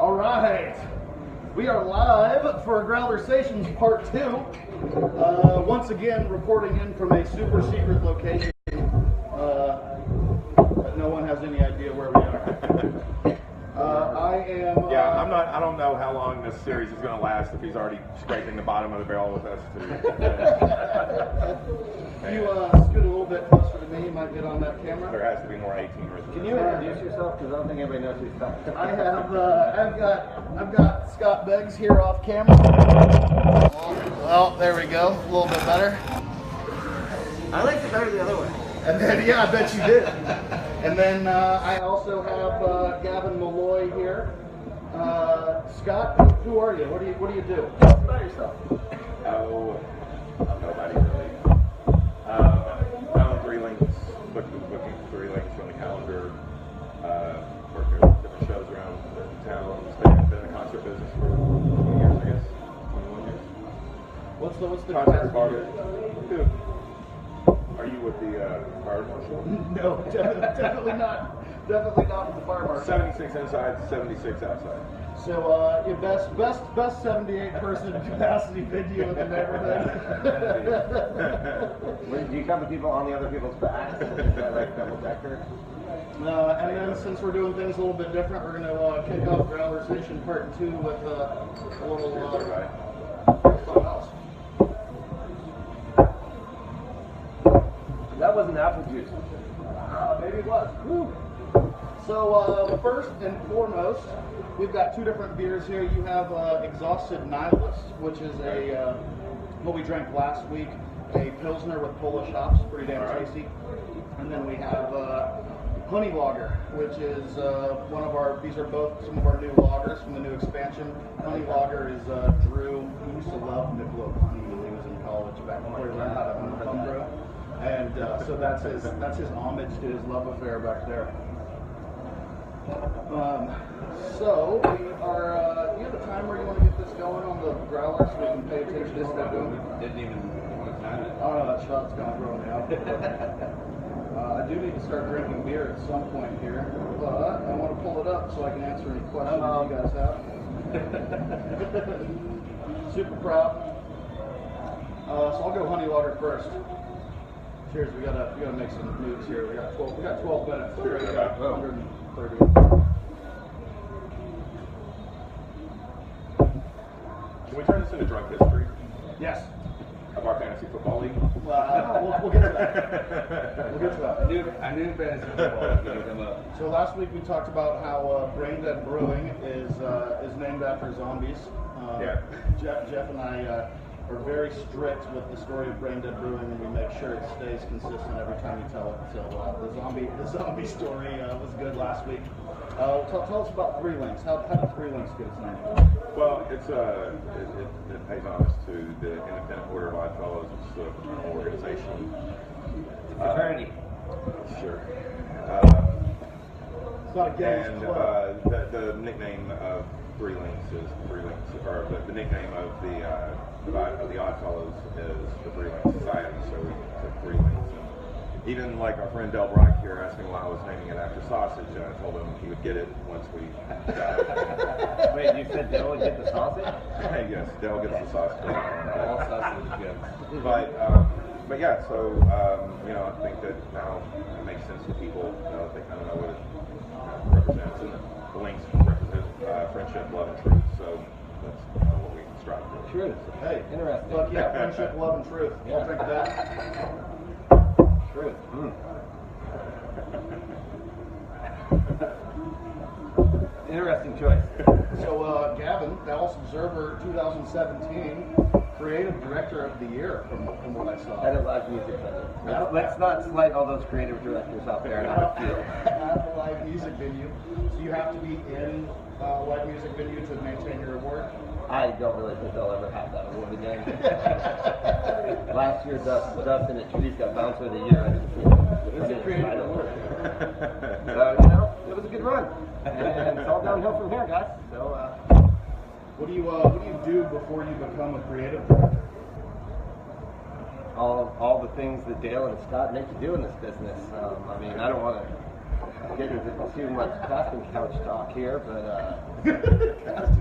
All right. We are live for Growlersations Part 2. Once again, reporting in from a super secret location. No one has any idea where we are. I am... I don't know how long this series is going to last if he's already scraping the bottom of the barrel with us. If you scoot a little bit closer to me, you might get on that camera. There has to be more 18ers. Can you introduce yourself? Because I don't think anybody knows who you're talking about. I have, I've got Scott Beggs here off camera. Well, there we go. A little bit better. I liked it better the other way. And then, yeah, I bet you did. And then I also have Gavin Mulloy here. Scott, who are you? What do you do? Tell us about yourself. Oh, nobody really. I own 3 links, booking 3 links on the calendar. Work at different shows around the town. Been in the concert business for 20 years, I guess. 21 years. What's the Concert barber. Dude, are you with the fire marshal? No, definitely not. Definitely not with the fire marshal. 76 inside, 76 outside. So your best 78 person capacity venue in the neighborhood. Do you cover people on the other people's backs? Is that like double decker? And then since we're doing things a little bit different, we're going to kick off Growlersation Part 2 with a little something else. That wasn't apple juice. Maybe it was. Woo. So first and foremost, we've got 2 different beers here. You have Exhausted Nihilist, which is what we drank last week, a Pilsner with Polish hops, pretty damn tasty. And then we have Honey Lager, which is these are both some of our new lagers from the new expansion. Honey Lager is Drew. He used to love Michelob Honey when he was in college back before he learned how to home brew. And so that's his homage to his love affair back there. So we are. You have a timer you want to get this going on the growler so we can pay attention to what we're doing? Didn't even want to time it. Oh no, that shot's gonna throw me out. I do need to start drinking beer at some point here, but I want to pull it up so I can answer any questions you guys have. Super proud. So I'll go Honey Lager first. Cheers. We gotta make some moves here. We got 12 minutes. We already got 130. Can we turn this into drunk history Yes. of our fantasy football league? We'll get to that. We'll get to that. I knew fantasy football was going to come up. So last week we talked about how Brain Dead Brewing is named after zombies. Yeah. Jeff and I are very strict with the story of Brain Dead Brewing, and we make sure it stays consistent every time we tell it. So the zombie story was good last week. Tell us about 3 Links. How did 3 Links get its name? Well, it pays homage to the Independent Order of Odd Fellows, which is an organization. Fraternity. Sure. It's not a gang, And it's a club. the nickname of 3 Links is 3 Links, or the nickname of the Odd Fellows is the 3 Links Society. So we took 3 Links. Even like our friend Del Brock here asked me why I was naming it after sausage, and I told him he would get it once we got it. Wait, you said Del would get the sausage? Hey, yes, Del gets the sausage. All sausage is good. But yeah, so I think that now it makes sense to people. They kind of know what it represents, and the links represent friendship, love, and truth. So that's what we strive for. Truth. Hey, Interesting. fuck yeah, friendship, love, and truth. Yeah. I'll drink that. Truth. Interesting choice. So, Gavin, Dallas Observer 2017 Creative Director of the Year, from what I saw. At a live music venue. Let's not slight all those creative directors out there. At a live music venue. So you have to be in a live music venue to maintain your award? I don't really think they'll ever have that award again. Last year, Dustin at Trees got Bouncer of the Year. It was a creative award. So, it was a good run. And it's all downhill from here, guys. So, what do you do before you become a creative director? all the things that Dale and Scott make you do in this business. I mean, I don't want to getting into too much casting couch talk here, but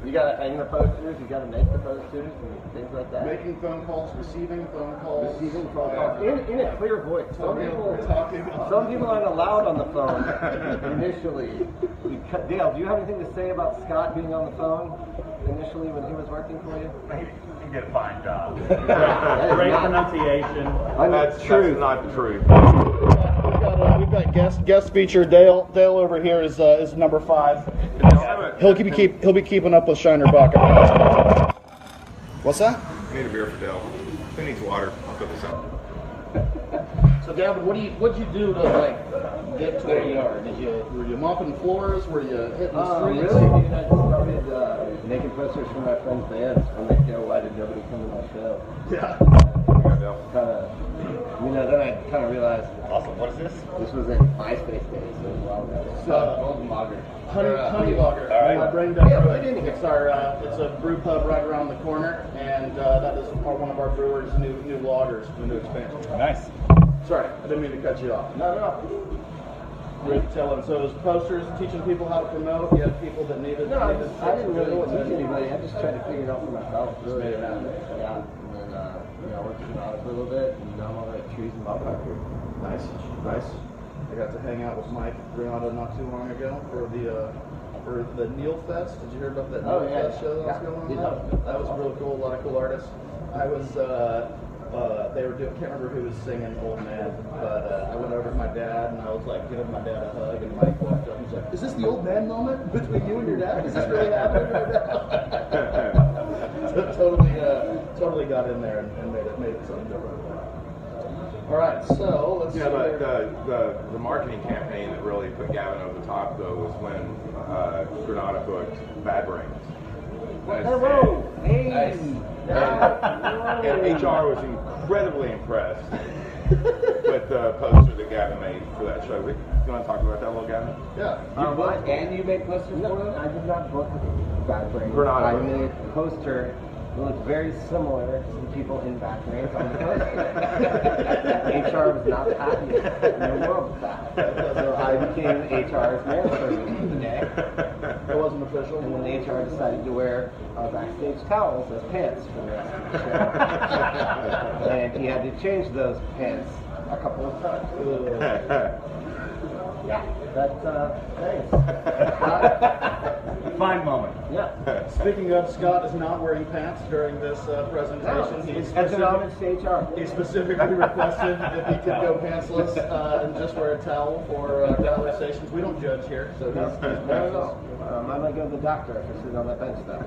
you gotta hang the posters, you gotta make the posters and things like that. Making phone calls, receiving phone calls. Receiving phone calls in a clear voice. Some Talking people aren't allowed on the phone initially. Dale, do you have anything to say about Scott being on the phone initially when he was working for you? He did a fine job. Great pronunciation. That's not true. We've got guest feature Dale. Dale over here is number 5. He'll be keeping up with Shiner Buck. What's that? I need a beer for Dale. Who needs water? I'll put this up. So Gavin, what'd you do to like get to where you are? Were you mopping floors? Were you hitting the streets? Really? Dude, I just started making posters for my friends' bands when they go, why did nobody come to my show? Yeah. Then I kind of realized. Awesome. What is this? This was in MySpace days, so it was a while ago. Golden Lager. Honey Lager. All right. Bring that brew. It's a brew pub right around the corner, and that is one of our brewers' new lagers, the new expansion. Nice. Sorry, I didn't mean to cut you off. No. Rick telling. So it was posters, teaching people how to promote. You had people that needed. I didn't really teach anybody. I just tried to figure it out for myself. Just made it happen. Yeah. And then, I worked around it for a little bit, and now I'm all at Trees and Ballpark. Nice. I got to hang out with Mike Granada not too long ago for the Neil Fest. Did you hear about that Neil Fest show that was going on? That was really cool. A lot of cool artists. I was. They were doing. Can't remember who was singing "Old Man," but I went over to my dad and I was like giving my dad a hug, and Mike walked up and was like, "Is this the old man moment between you and your dad? Is this really happening right now?" So totally got in there and made it something different. All right, so let's see. The marketing campaign that really put Gavin over the top, though, was when Granada booked Bad Brains. Hello! Hey! Nice. And HR was incredibly impressed with the poster that Gavin made for that show. You want to talk about that a little, Gavin? Yeah. And you made posters for them? I did not book Bad Brains. Granada. I made a poster that looked very similar to the people in Bad Brains on the poster. HR was not happy in the world with that. So I became HR's manservant for the day. It wasn't official. And then HR decided to wear backstage towels as pants for the rest of the show. And he had to change those pants a couple of times. Yeah, thanks. Fine moment. Yeah. Speaking of, Scott is not wearing pants during this presentation. As an homage to HR. He specifically requested if he could go pantsless and just wear a towel for Growlersations. We don't judge here, so he's No. I might go to the doctor if I sit on that bench though.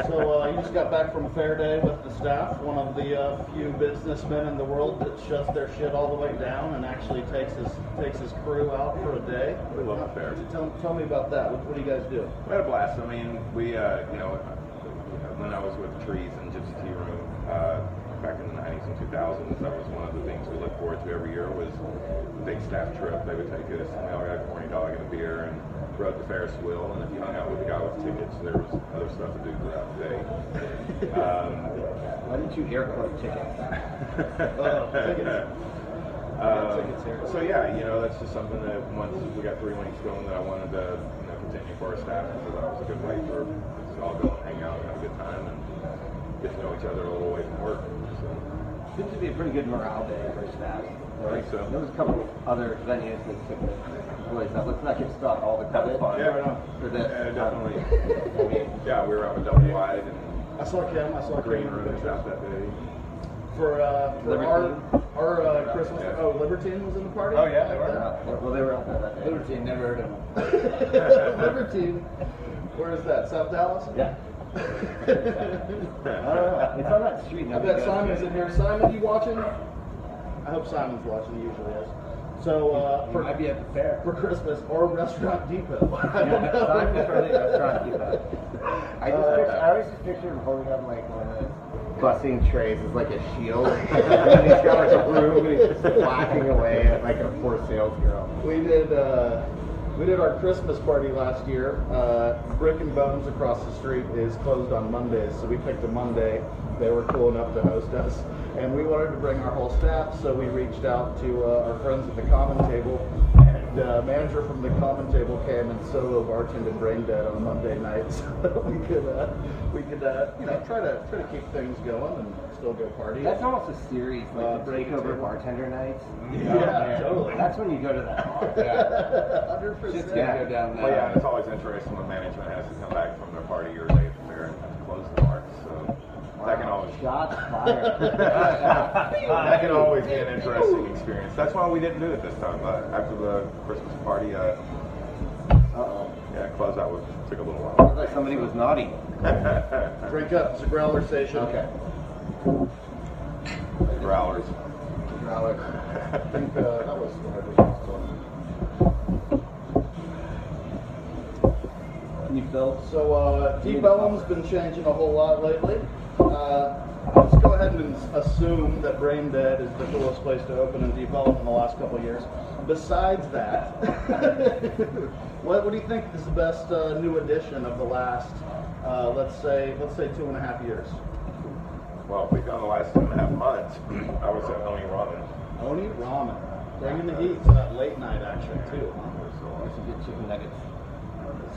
So you just got back from a fair day with the staff, one of the few businessmen in the world that shuts their shit all the way down and actually takes his crew out for a day. We love the fair. Tell me about that. What do you guys do? We had a blast. I mean, we, when I was with Trees and Gypsy Tea Room back in the 90s and 2000s, that was one of the things we looked forward to every year was a big staff trip. They would take us, we all got a corny dog and a beer and rode the Ferris wheel, and if you hung out with the guy with tickets, there was other stuff to do throughout the day. Why didn't you air quote tickets? So yeah, that's just something that once we got 3 weeks going that I wanted to continue for our staff, because that was a good way for us to all go and hang out and have a good time and get to know each other a little away from work. So. Seems to be a pretty good morale day for staff. I think so. There was a couple other venues that took the place up. Let's not give Scott all the credit for this. Yeah, definitely. Yeah, we were out with Double Wide and I saw Kim. Green Room out that day. For our Christmas. Yeah. Oh, Libertine was in the party? Oh, yeah, they were. Well, they were out there that day. Libertine, never heard of them. Libertine. Where is that? South Dallas? Yeah. I don't know. It's on that street. I bet Simon's in here. Simon, you watching? I hope Simon's watching. He usually is. So he might be at the fair for Christmas or Restaurant Depot. Yeah, Simon's probably at Restaurant Depot. I always just picture him holding up like one of those busing trays as like a shield. And he's got like a broom and he's just whacking away at like a poor sales girl. We did our Christmas party last year. Brick and Bones across the street is closed on Mondays, so we picked a Monday. They were cool enough to host us, and we wanted to bring our whole staff, so we reached out to our friends at the Common Table, and the manager from the common table came and solo bartended Brain Dead on a Monday night, so we could try to keep things going and still go party. That's almost a series, like the Takeover Bartender Nights. Yeah, totally. That's when you go to that bar. Yeah, 100%. Just gotta go down there. Well, yeah, it's always interesting when management has to come back from their party or day from there and have to close the bar. So that can always shots fired. that can always be an interesting experience. That's why we didn't do it this time. After the Christmas party, closeout took a little while. Sounds like somebody was naughty. Drink up. It's a Growlersation. Okay. Growlers. Growlers. I think that was the Can you fill? So, Deep Ellum's been changing a whole lot lately. Let's go ahead and assume that Brain Dead is the coolest place to open in Deep Ellum in the last couple of years. Besides that, what do you think is the best new addition of the last, let's say 2.5 years? Well, if we've gone the last 2.5 months, I would say Oni Ramen. Oni Ramen. Bringing the heat to that late night action too, huh? There's some good chicken nuggets.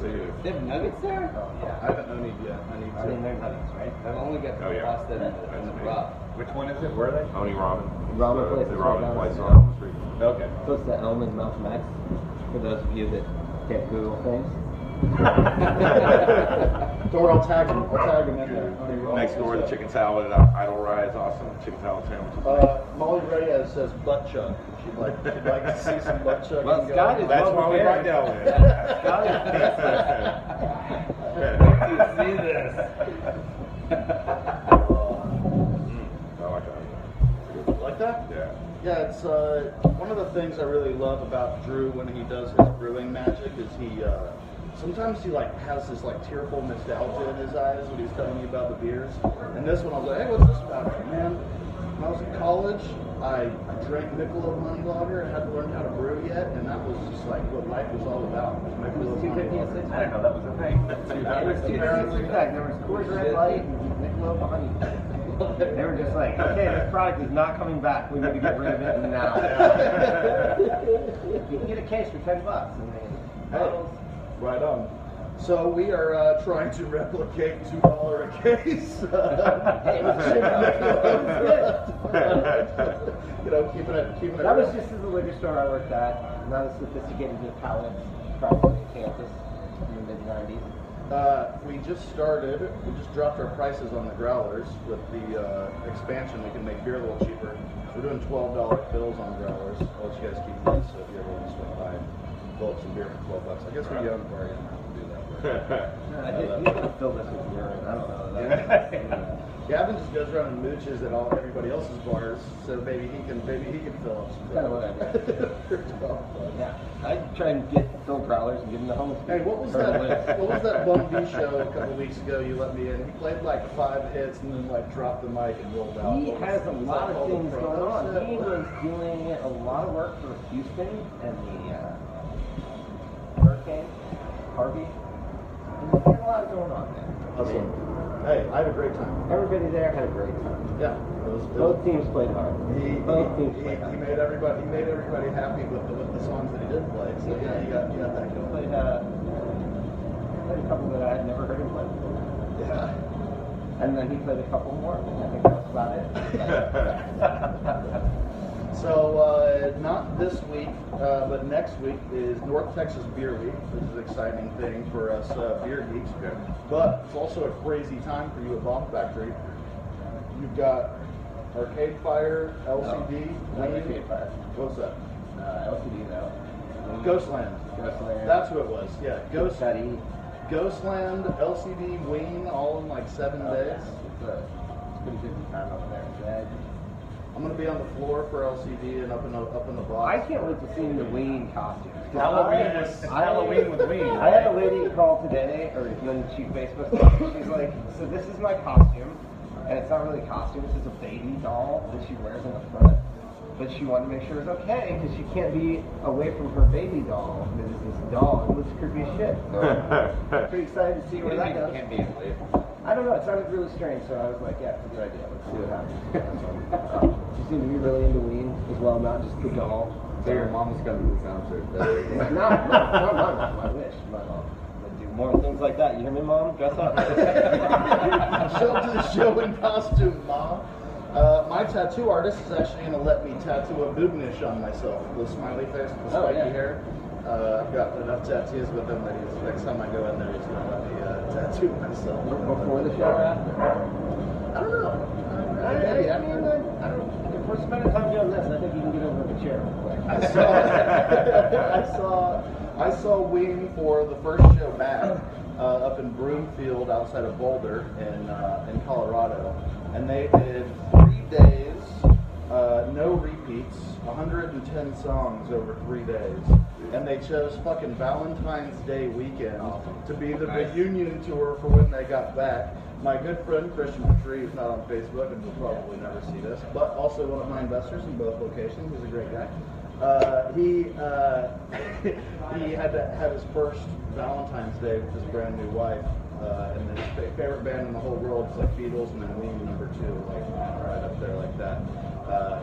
See, They have nuggets there? Oh, yeah, I haven't known yet. I need I to. mean, they're nuggets, right? I've only got the pasta and the broth. Which one is it? Where are they? Oni Ramen. Ramen place The is ramen right down place the on street. Elm Street. Okay. So it's the Elm and Malcolm X, for those of you that can't Google things. Or I'll tag him in there. Next door, the chicken salad at Idle Rye is awesome. Chicken salad sandwiches. Molly Reyes says butt chug. She'd like to see some butt chug. Well, Scott is That's well why we prepared. brought down there. Scott is See this. I like that. Like that? Yeah. Yeah, it's one of the things I really love about Drew when he does his brewing magic is he sometimes he has this tearful nostalgia in his eyes when he's telling me about the beers. And this one I was like, hey, what's this about? Man, when I was in college, I drank Michelob Honey Lager and had to learn how to brew yet, and that was just what life was all about. Michelob Honey Lager. I didn't know that was a thing. There was two six-pack. There was Coors Red Light and Michelob Honey. They were just like, okay, this product is not coming back. We need to get rid of it now. You can get a case for $10. I mean, Right on. So we are trying to replicate $2 a case. Keeping it. that was just as the liquor store I worked at. Not as sophisticated as pallets, probably on campus in the mid-90s. We just dropped our prices on the Growlers with the expansion. We can make beer a little cheaper. So we're doing $12 bills on Growlers. I'll let you guys keep these, so if you ever want to swing by and fill up some beer for $12. I guess we own a bar, you don't have to do that. You could have filled this with urine. I don't know. Gavin just goes around and mooches at everybody else's bars, so maybe he can fill up some. Kind of what I do. Yeah, I try and get Phil Growlers and give them the home. Hey, what was that Bum B show a couple weeks ago you let me in? He played 5 hits and then dropped the mic and rolled out. He has a lot of things going on. set? He was doing a lot of work for Houston and the Hurricane Harvey. He had a lot going on there. Awesome. Hey, I had a great time. Everybody there had a great time. Yeah, Both teams played hard. He played hard. made everybody happy with the songs that he did play. So yeah, you got that going. Played a couple that I had never heard him play before. Yeah. And then he played a couple more. I think that was about it. So not this week, but next week is North Texas Beer Week, which is an exciting thing for us beer geeks. Yeah. But it's also a crazy time for you at Bomb Factory. You've got Arcade Fire, LCD, Not Arcade Fire. What's that? LCD though. Ghostland. Ghostland. That's who it was. Yeah, Study. Ghostland, LCD, Wynne, all in 7 days. It's a pretty busy time up there. I'm gonna be on the floor for LCD and up in the box. I can't wait to see the Wayne costumes. Halloween with Wayne. I had a lady call today, or when she Facebooked me, she's like, so this is my costume, and it's not really a costume, it's just a baby doll that she wears in the front. But she wanted to make sure it was okay, because she can't be away from her baby doll, because it's this doll, it looks creepy as shit. So, pretty excited to see where that goes. Can't be away. I don't know, it sounded really strange, so I was like, yeah, it's a good idea, let's see what happens. She seemed to be really into Wayne as well, not just the doll. So your mom's coming to the concert. No, my wish. My mom would do more things like that. You hear me, Mom? Dress up. Show up to the show in costume, Mom. My tattoo artist is actually going to let me tattoo a boobnish on myself. The smiley face with the spiky hair. I've got enough tattoos with him that next time I go in there, he's going to let me tattoo myself. Before the show or after? I don't know. I don't know. If we're spending time doing this, I think you can get over the chair real quick. I saw Wynne for the first show back up in Broomfield outside of Boulder in Colorado, and they did 3 days, no repeats, 110 songs over 3 days, and they chose fucking Valentine's Day weekend to be the reunion tour for when they got back. My good friend Christian Petrie is not on Facebook and will probably never see this, but also one of my investors in both locations. He's a great guy. He had to have his first Valentine's Day with his brand new wife, and his favorite band in the whole world is like Beatles and then Wynne #2, like right up there like that.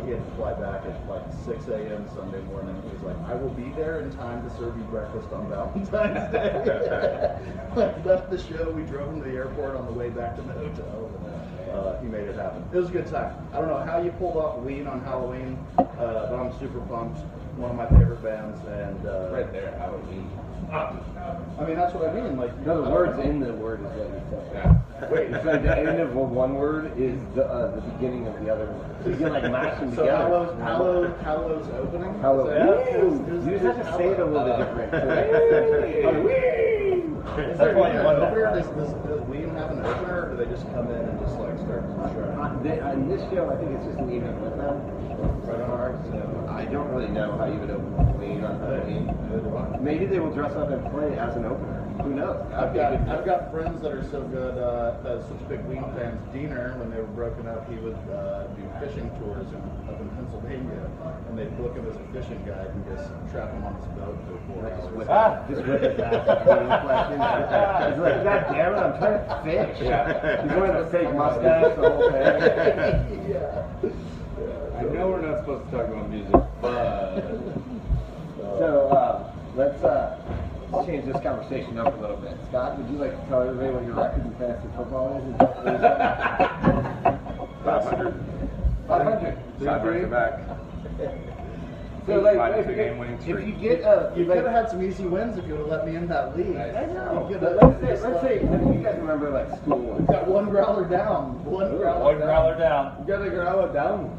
He had to fly back at like 6 a.m. Sunday morning. He was like, "I will be there in time to serve you breakfast on Valentine's Day." Like, left the show, we drove him to the airport on the way back to the hotel. He made it happen. It was a good time. I don't know how you pulled off Wynne on Halloween, but I'm super pumped. One of my favorite bands, and Right there, Halloween. I mean, that's what I mean. Like, No, the words in the word is what you say. Yeah. Wait, so the end of one word is the beginning of the other word. So you can like mash them so together. Hallow's opening. Hello. Is that- You just have to say it a little bit different. Is there an opener? Does Wynne have an opener, or do they just come in and just like start the show? In this show, I think it's just an evening with them. So I don't really know how you would open Wynne on Halloween. Maybe they will dress up and play as an opener. Who knows? I've got friends that are so good, such big Wynne fans. Diener, when they were broken up, he would do fishing tours up in Pennsylvania, and they'd book him as a fishing guide and just trap him on his boat for 4 hours. Just whip his ass. He's like, God damn it, I'm trying to fish. Yeah. He's wearing a fake mustache the whole thing. Yeah. I know we're not supposed to talk about music, but So let's change this conversation up a little bit. Scott, would you like to tell everybody what your record in fantasy football is? 500. 500. Side back to back. So like, Minus if the game winning you streak. get You could have had some easy wins if you would have let me in that league. I know. You But could've- let's say, you guys remember like school ones. Got one growler down. One growler One growler down. You gotta growl it down.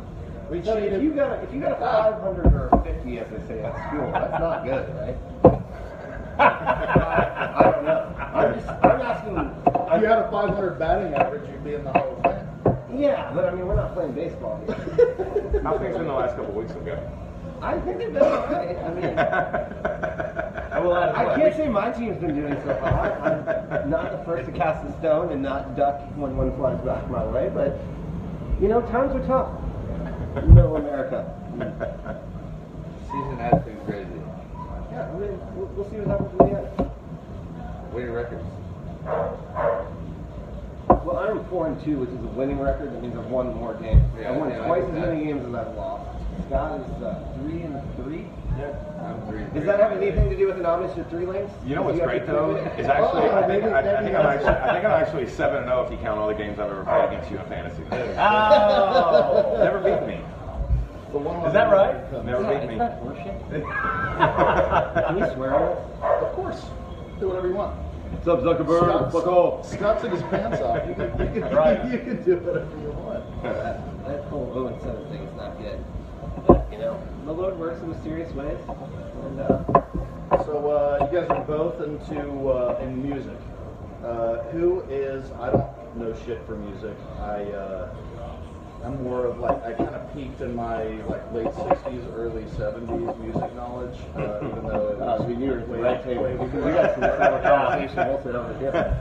We So cheated. if you got a 500 or a 50, as they say at school, that's not good, right? I don't know. I'm asking. If you had a 500 batting average, you'd be in the Hall of Fame. Yeah, but I mean, we're not playing baseball here. How things been the last couple of weeks ago? I think they've been alright. I mean, I can't say my team's been doing so hot. I'm not the first to cast a stone and not duck when one flies back my way, but you know, times are tough. Middle America. season has been crazy. Yeah, I mean, we'll see what happens in the end. What are your records? Well, I'm 4-2, which is a winning record. That means I've won more games. Yeah, I've won yeah, twice I as get many that. games as I've lost. Scott is 3-3. I'm 3. Does that have anything to do with an homage to 3 lanes? You know what's You have great to though prove it? is actually Oh, I think maybe I'm that's- actually 7-0 if you count all the games I've ever played against you in fantasy. Oh! Never beat me. The one Is that right? Never beat me. Is that horseshit? Can you swear on it? Of course. Do whatever you want. What's up, Zuckerberg? Fuck off. Scott took his pants off. You can Right. you can do whatever you want. That whole 0-7 thing is not good. But, you know, the Lord works in mysterious ways. And, So you guys are both into in music. Who is? I don't know shit for music. I'm more of like I kind of peaked in my like late '60s, early '70s music knowledge. Even though it was we knew it was the way- right table. way We before. got some similar conversation. We'll sit over here.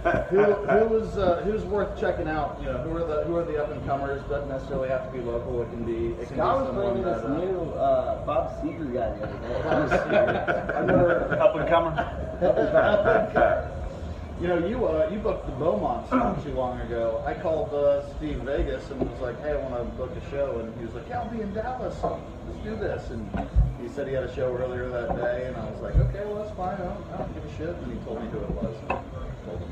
Who's worth checking out? You know, who are the up and comers? Doesn't necessarily have to be local. It can be. It can Scott be was playing someone this that. new Bob Seger guy the other day. I've never. Up and comer. You know, you booked the Beaumonts not too long ago. I called Steve Vegas and was like, "Hey, I want to book a show," and he was like, "Yeah, I'll be in Dallas. Let's do this." And He said he had a show earlier that day, and I was like, okay, well, that's fine. I don't give a shit. And he told me who it was. And I told him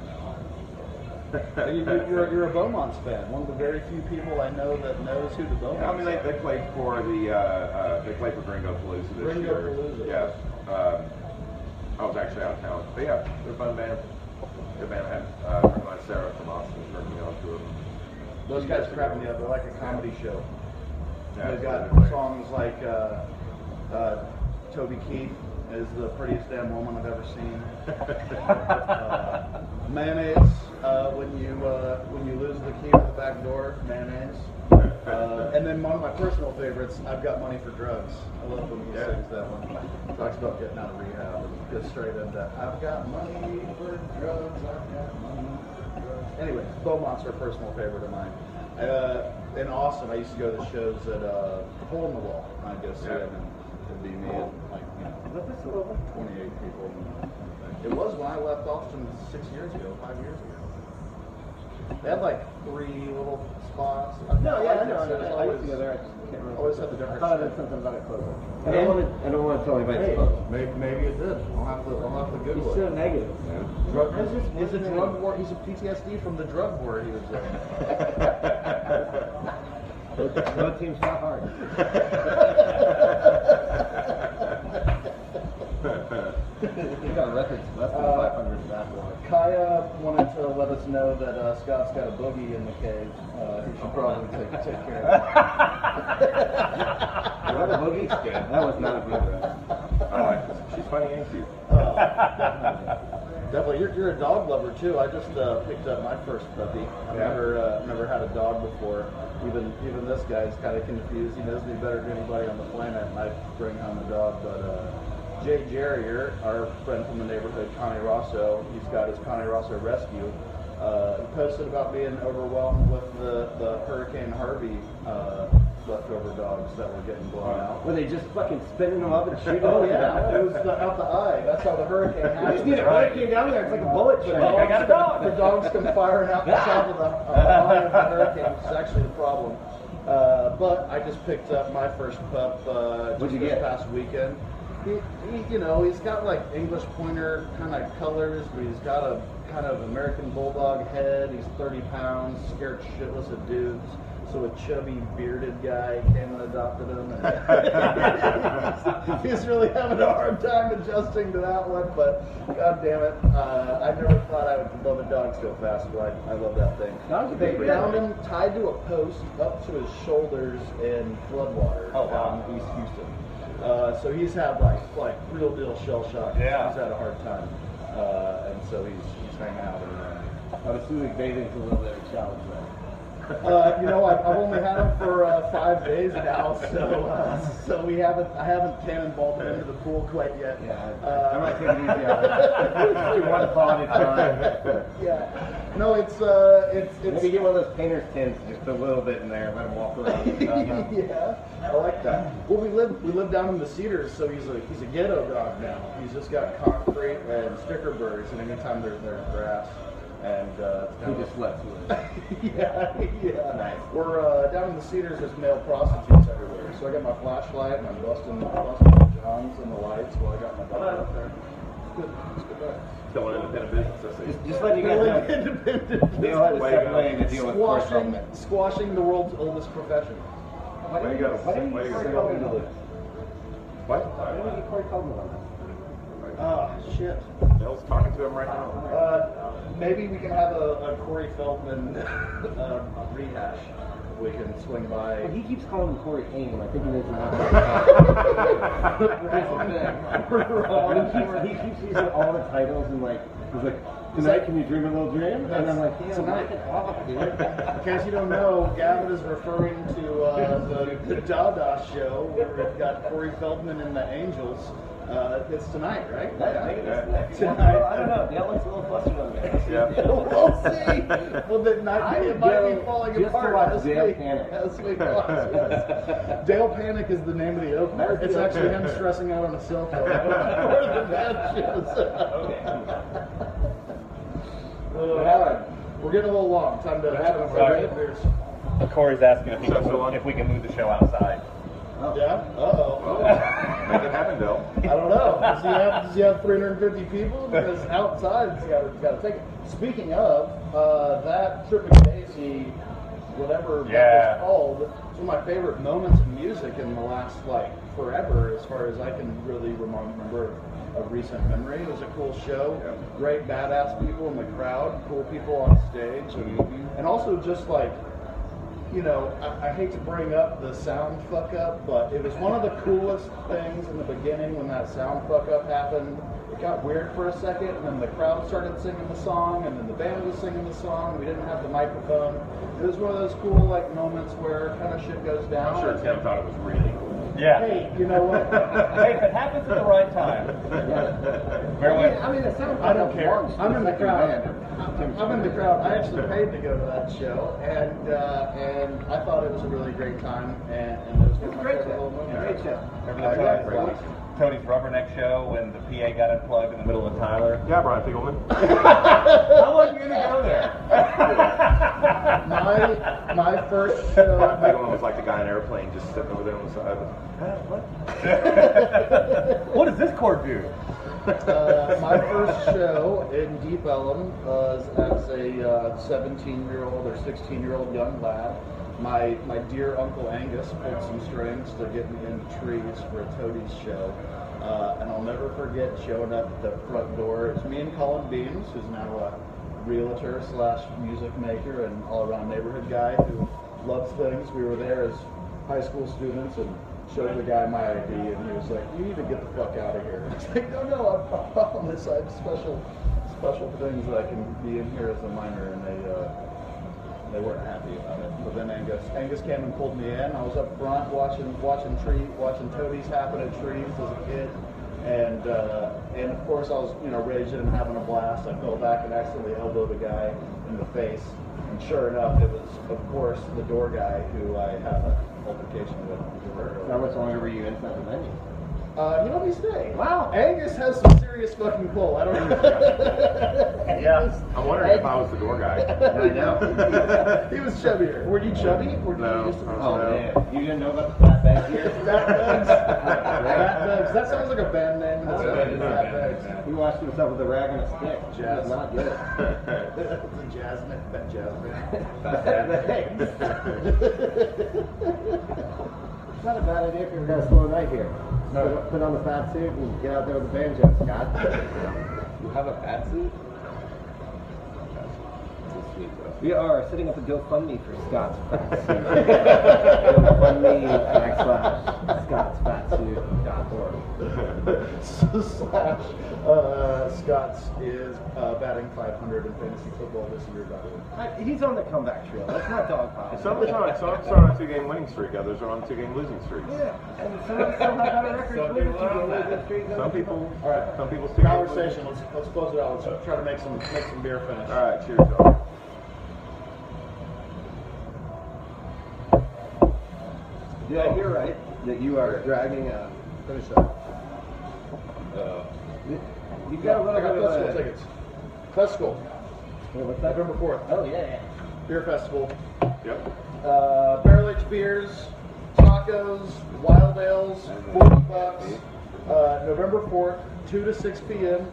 you're a Beaumonts fan. One of the very few people I know that knows who the Beaumonts I mean, they played for they played for Gringo Palooza this year. Palooza. Yeah. I was actually out of town. But yeah, they're a fun band. Good band. I had a friend of mine, Sarah from Austin, turned me on to them. Those guys crack me up. They're like a comedy show. Yeah, They've got songs like Toby Keith is the prettiest damn woman I've ever seen. Mayonnaise, when you lose the key to the back door, mayonnaise. And then one of my personal favorites, I've Got Money for Drugs. I love when he sings that one. Talks about getting out of rehab and gets straight into I've got money for drugs, I've got money for drugs. Anyway, Beaumonts are a personal favorite of mine. In Austin, I used to go to shows at Hole in the Wall. I'd go see them, and it'd be me and like 28 people. It was when I left Austin 5 years ago. They had like 3 little spots. No, yeah, I know. I Always, used to go there. I just can't remember. always had the different. I thought it had something about it closing. I don't want to tell anybody it's closed. Maybe it did. I'll have to Google He's it. so negative. He's a drug war. He's a PTSD from the drug war he was in. No team's not hard. You got records less than 500 backlog. Kaya wanted to let us know that Scott's got a boogie in the cave. He should probably take care of it. What a boogie? That was not a boogie. I like this. She's funny and cute. Definitely. You're a dog lover too. I just picked up my first puppy. I've never had a dog before. Even this guy's kind of confused. He knows me better than anybody on the planet, and I bring home a dog. But Jay Jerrier, our friend from the neighborhood, Connie Rosso, he's got his Connie Rosso Rescue. He posted about being overwhelmed with the Hurricane Harvey leftover dogs that were getting blown out. Were they just fucking spinning them up and shooting them? Oh yeah, it was out the eye. That's how the hurricane You happened. just need a hurricane down there. It's like a bullet train. I got a dog. The dogs come firing out the top of the eye of the hurricane, which is actually the problem. But I just picked up my first pup What'd you this get? past weekend. He's got like English Pointer kind of colors, but he's got a kind of American Bulldog head. He's 30 pounds, scared shitless of dudes. So a chubby, bearded guy came and adopted him. And he's really having a hard time adjusting to that one, but god damn it. I never thought I would love a dog so fast, but I love that thing. They found him tied to a post up to his shoulders in floodwater down in East Houston. So he's had like real deal shell shock. Yeah. He's had a hard time. And so he's hanging out in there. I'm assuming bathing's a little bit of a challenge there. I've only had him for 5 days now, so I haven't cannonballed him into the pool quite yet. Yeah, I might take it easy on it. One ball at a time. Yeah, no, it's Maybe get one of those painter's tins, just a little bit in there, let him walk around. yeah, I like that. Well, we live down in the Cedars, so he's a ghetto dog now. He's just got concrete and sticker burrs, and anytime there's grass. And He just lets you yeah. Nice. We're down in the Cedars. There's male prostitutes everywhere. So I got my flashlight and I'm busting the johns and the lights while I got my dog up there. It's good. Still an independent business, I see. Just letting you guys know. Independent. They all had a separate way to deal with forced government. Squashing the world's oldest profession. Why didn't you get Corey Feldman on this? What? Why didn't you get Corey Feldman on this? Shit. Bill's talking to him right now. Maybe we can have a Corey Feldman rehash. We can swing by. Well, he keeps calling him Corey Haim, and I think he knows he keeps using all the titles and he's like, tonight can you dream a little dream? And I'm like, yeah, tonight. knock it off, dude. In case you don't know, Gavin is referring to the Dada show where we've got Corey Feldman and the Angels. It's tonight, right? Tonight. I don't know. Dale looks a little flustered on me. Yeah. We'll see. Well, it might be falling just apart to watch as Dale we panic. watch this. Dale Panic is the name of the opener. It's actually him stressing out on a cell phone. Where the bad shows. All right. We're getting a little long. Time to have Sorry. beers. Corey's asking if we can move the show outside. Oh. Yeah? Uh-oh. Make it happen, Bill. I don't know. Does he have 350 people? Because outside, he's got to take it. Speaking of, that Tripping Daisy, whatever that was called, it's one of my favorite moments in music in the last, forever, as far as I can really remember a recent memory. It was a cool show. Yeah. Great badass people in the crowd, cool people on stage, and also just I hate to bring up the sound fuck up, but it was one of the coolest things in the beginning when that sound fuck up happened. It got weird for a second, and then the crowd started singing the song, and then the band was singing the song. We didn't have the microphone. It was one of those cool moments where kind of shit goes down. I'm sure Tim thought it was really cool. Yeah. Hey, you know what? Hey, if it happens at the right time. It sounds I don't care. launched I'm in the second crowd. band. I'm in the crowd. I actually paid to go to that show, and I thought it was a really great time, and it was one of my favorite little moments. Great show. Remember Tony's Rubberneck show when the PA got unplugged in the middle of Tyler? Yeah, Brian Fiegelman. How long are you gonna go there? My first show. Fiegelman was like the guy in an airplane just sitting over there on the side. What? What does this chord do? My first show in Deep Ellum was as a 17-year-old or 16-year-old young lad. My dear Uncle Angus pulled some strings to get me into trees for a Toadies show. And I'll never forget showing up at the front door. It was me and Colin Beams, who's now a realtor / music maker and all-around neighborhood guy who loves things. We were there as high school students and showed the guy my ID, and he was like, "You need to get the fuck out of here." I was like, "No, I promise. I have special things that I can be in here as a minor," and they weren't happy about it. But then Angus came and pulled me in. I was up front watching Toadies happen at trees as a kid, and of course I was raging and having a blast. I fell back and accidentally elbowed a guy in the face, and sure enough, it was of course the door guy who I had an altercation with. How much longer were you inside the venue? He stayed. Wow. Angus has some serious fucking pull. I don't know. Yeah. I'm wondering if I was the door guy. I know. He was chubbier. Were you chubby? Or did No. you used to be Oh chubby? man, you didn't know about the fat bag here? Fat Bags. Fat Bags. That sounds like a band name. In itself. Fat Bags. He washed himself with a rag and a stick. Jazz. It's not good. Jasmine. Fat Jasmine. It's not a bad idea if you've got a slow night here. Put on the fat suit and get out there with the banjo, Scott. You have a fat suit? We are setting up a GoFundMe for Scott's fat suit. GoFundMe/ScottsFatSuit.org. Scott's is batting 500 in fantasy football this year. He's on the comeback trail. That's not dogpile. Some are on a 2-game winning streak, others are on 2-game losing streaks. Yeah, and some of them still have better records with a 2-game losing streak. Some people, All right. some people see Growlersation. Let's close it out. Let's try to make some beer finish. All right, cheers, y'all. Did I hear right that you are dragging a finish up? You've got a little I got bit festival of a... tickets. Festival. What's that? November 4th. Oh, yeah. Beer festival. Yep. Barrel-aged beers, tacos, wild ales, $40. November 4th, 2 to 6 p.m.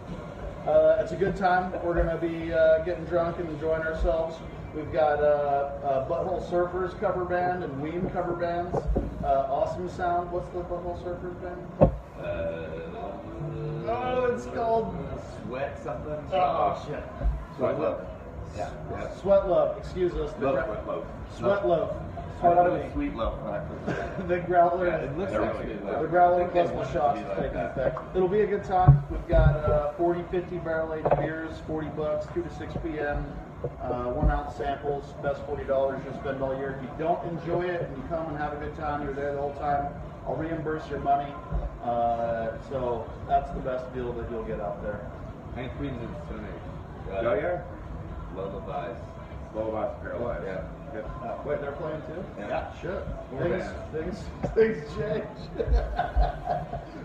It's a good time. We're going to be getting drunk and enjoying ourselves. We've got Butthole Surfers cover band and Wynne cover bands. Awesome Sound. What's the Butthole Surfers band? Oh, it's called Sweat something? Oh shit. Sweat Love. Yeah. Sweat Love. Excuse us. Sweat Love. Sweat Love. I thought it was Sweet Love when I first heard it. The Growler. Yeah, it looks They're like really Sweet good. Love. The Growler I think they Plasma want it to shots be is like taking that. effect. It'll be a good time. We've got 40-50 barrel-aged beers, $40, 2 to 6 p.m. 1 ounce samples, best $40 you'll spend all year. If you don't enjoy it and you come and have a good time, you're there the whole time, I'll reimburse your money. So that's the best deal that you'll get out there. Hank Queens and Stone Age. Oh, yeah? Lullabies. Lullabies Paralyzed. Yeah. Yep. Wait, they're playing too? Yeah. Shit. Four Things change.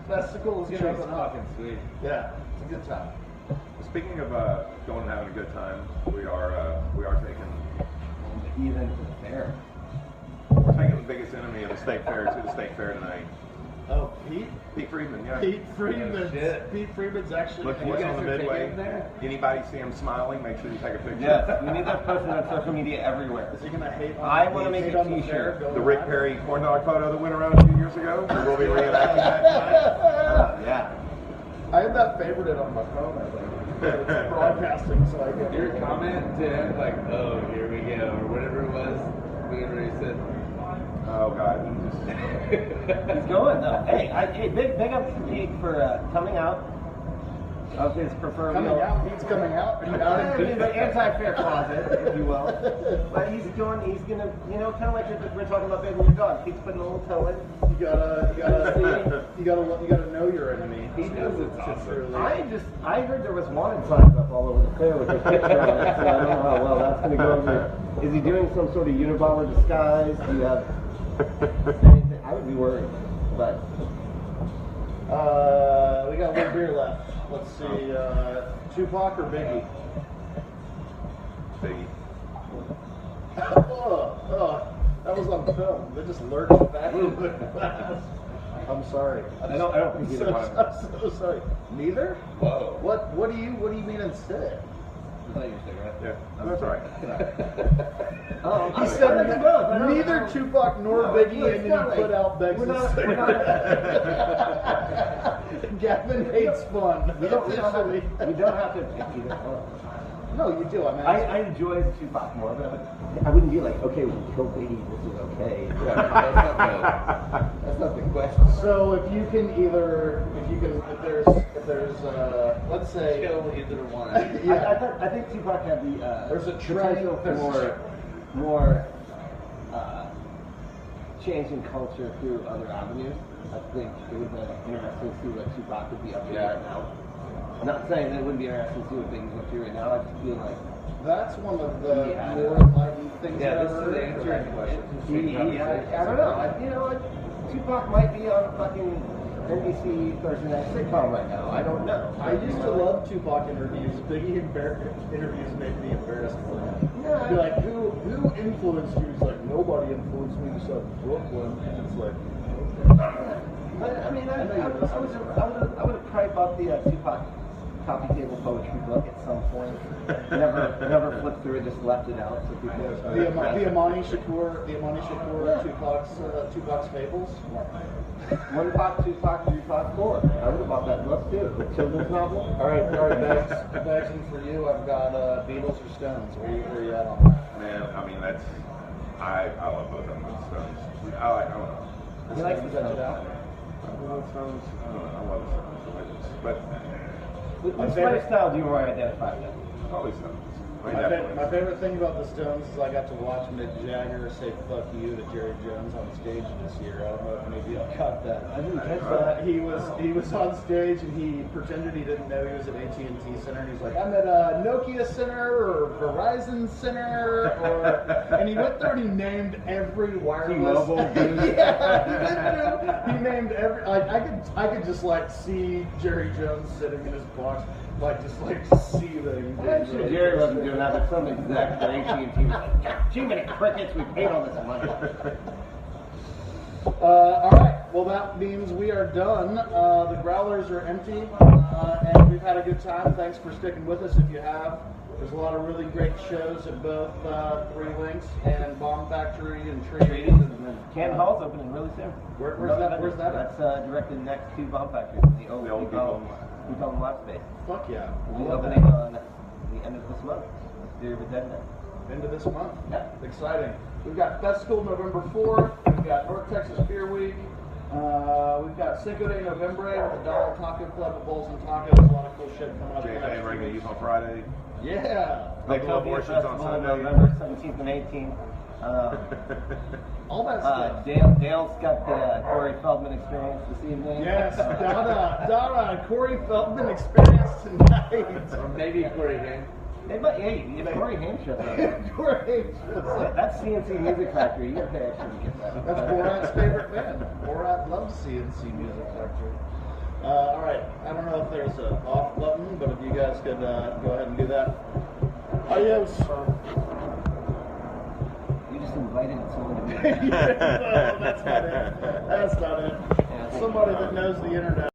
Festival is It's jumping up. fucking sweet. Yeah, it's a good time. Speaking of going and having a good time, we are taking Even to the fair. We're taking the biggest enemy of the state fair to the state fair tonight. Oh, Pete? Pete Friedman, yeah. Pete Friedman's, shit. Pete Friedman's actually. Look for us on the midway. Anybody see him smiling, make sure you take a picture. Yes, we need that posted on social media everywhere. Is he gonna hate on I want to make hate a on the t-shirt. fair going The Rick on? Perry corn dog photo that went around a few years ago. We'll be reenacting that tonight. Yeah. I had that favorited on my phone, I think. It's broadcasting, so I get Your comment to him, like, oh, here we go, or whatever it was, whatever he said. Oh God, He's going though. Hey, big up to Pete for coming out of his proverbial. Coming out? Pete's coming out? Are you out in The anti-fair closet, if you will. But he's gonna, you know, kind of like we're talking about bathing your dog. Pete's putting a little toe in. You gotta know your enemy. He knows it's awesome. I heard there was wanted signs up all over the fair with his picture on it, so I don't know how well that's gonna go over. Is he doing some sort of Unabomber disguise? Do you have anything? I would be worried, but we got one beer left. Let's see, Tupac or Biggie? Biggie. That was on film. They just lurched back into the glass. I'm sorry. I don't think either one of them. I'm so sorry. Neither? Whoa. What do you mean instead? I thought you were cigarette. Yeah, that's all right. Oh, He said neither Tupac nor Biggie, and then he put out Beggs' cigarette. Gavin hates fun. We don't have to pick either one. No, you do. I enjoy Tupac more, but I wouldn't be like, okay, we killed Biggie, this is okay. That's not the question. So if there's let's say Kill either one. Yeah. I think Tupac had the There's a trend. potential for more change in culture through other avenues. I think it would be interesting to see what Tupac would be up to right now. I'm not saying that it wouldn't be interesting to see what Biggie's up to right now. I just feel like that's one of the more enlightened things. Yeah, I've this ever is the heard. answer to the question. I don't know. Tupac might be on a fucking NBC Thursday night sitcom right now. I don't know. I used to love Tupac interviews. Biggie interviews made me embarrassed for him. Yeah. Be like, who influenced you? He's like, nobody influenced me besides Brooklyn. And it's like, okay. But, I mean, I would have probably bought the Tupac coffee table poetry book at some point. Never flipped through it, just left it out. So people The Imani Shakur, Tupac's Fables. One Pac, two Pac, three Pac, four. I would have bought that book too. The children's novel. All right, Bags, and for you, I've got Beatles or Stones. Where you at on that? Man, I mean I love both of them. Stones. I don't know. He likes the Stones. Stones. I love Stones. I don't know. I love Stones. But Which lifestyle do you more identify with? probably Stones. My favorite thing about the Stones is I got to watch Mick Jagger say "fuck you" to Jerry Jones on stage this year. I don't know if any of you caught that. I didn't catch that. He was on stage and he pretended he didn't know he was at AT&T Center, and he's like, "I'm at a Nokia Center or Verizon Center," and he went through and he named every wireless. T-Mobile. Yeah, he named every. I could just like see Jerry Jones sitting in his box, just seething. I'm sure Jerry wasn't doing that, but some exec at AT&T was like, too many crickets, we paid all this money. All right, well that means we are done. The growlers are empty, and we've had a good time. Thanks for sticking with us if you have. There's a lot of really great shows at both Three Links and Bomb Factory and Trees. And Canton Hall's opening really soon. Where's that at? That's directed next to Bomb Factory, the old Deep Ellum lab space. Fuck yeah. We'll be opening on the end of this month. Theory of a Dead Man. Into this month. Yeah. Exciting. We've got Festival November 4th. We've got North Texas Beer Week. We've got Cinco de Novembre with the Dollar Taco Club at Bowls and Tacos. A lot of cool shit coming up. JFA regular use on Friday. Yeah. Legal abortions on Sunday. November 17th and 18th. All that stuff. Dale's got the Corey Feldman experience this evening. Yes, Donna, Corey Feldman experience tonight. Or maybe Corey Haim. If Corey Haim shows up. Corey Haim shows up. That's CNC Music Factory. You gotta pay extra to get that. That's Borat's favorite band. Borat loves CNC Music Factory. All right, I don't know if there's an off button, but if you guys could go ahead and do that. Adios. You just invite invited someone to meet. No, that's not it. That's not it. Yeah, Somebody that knows the internet.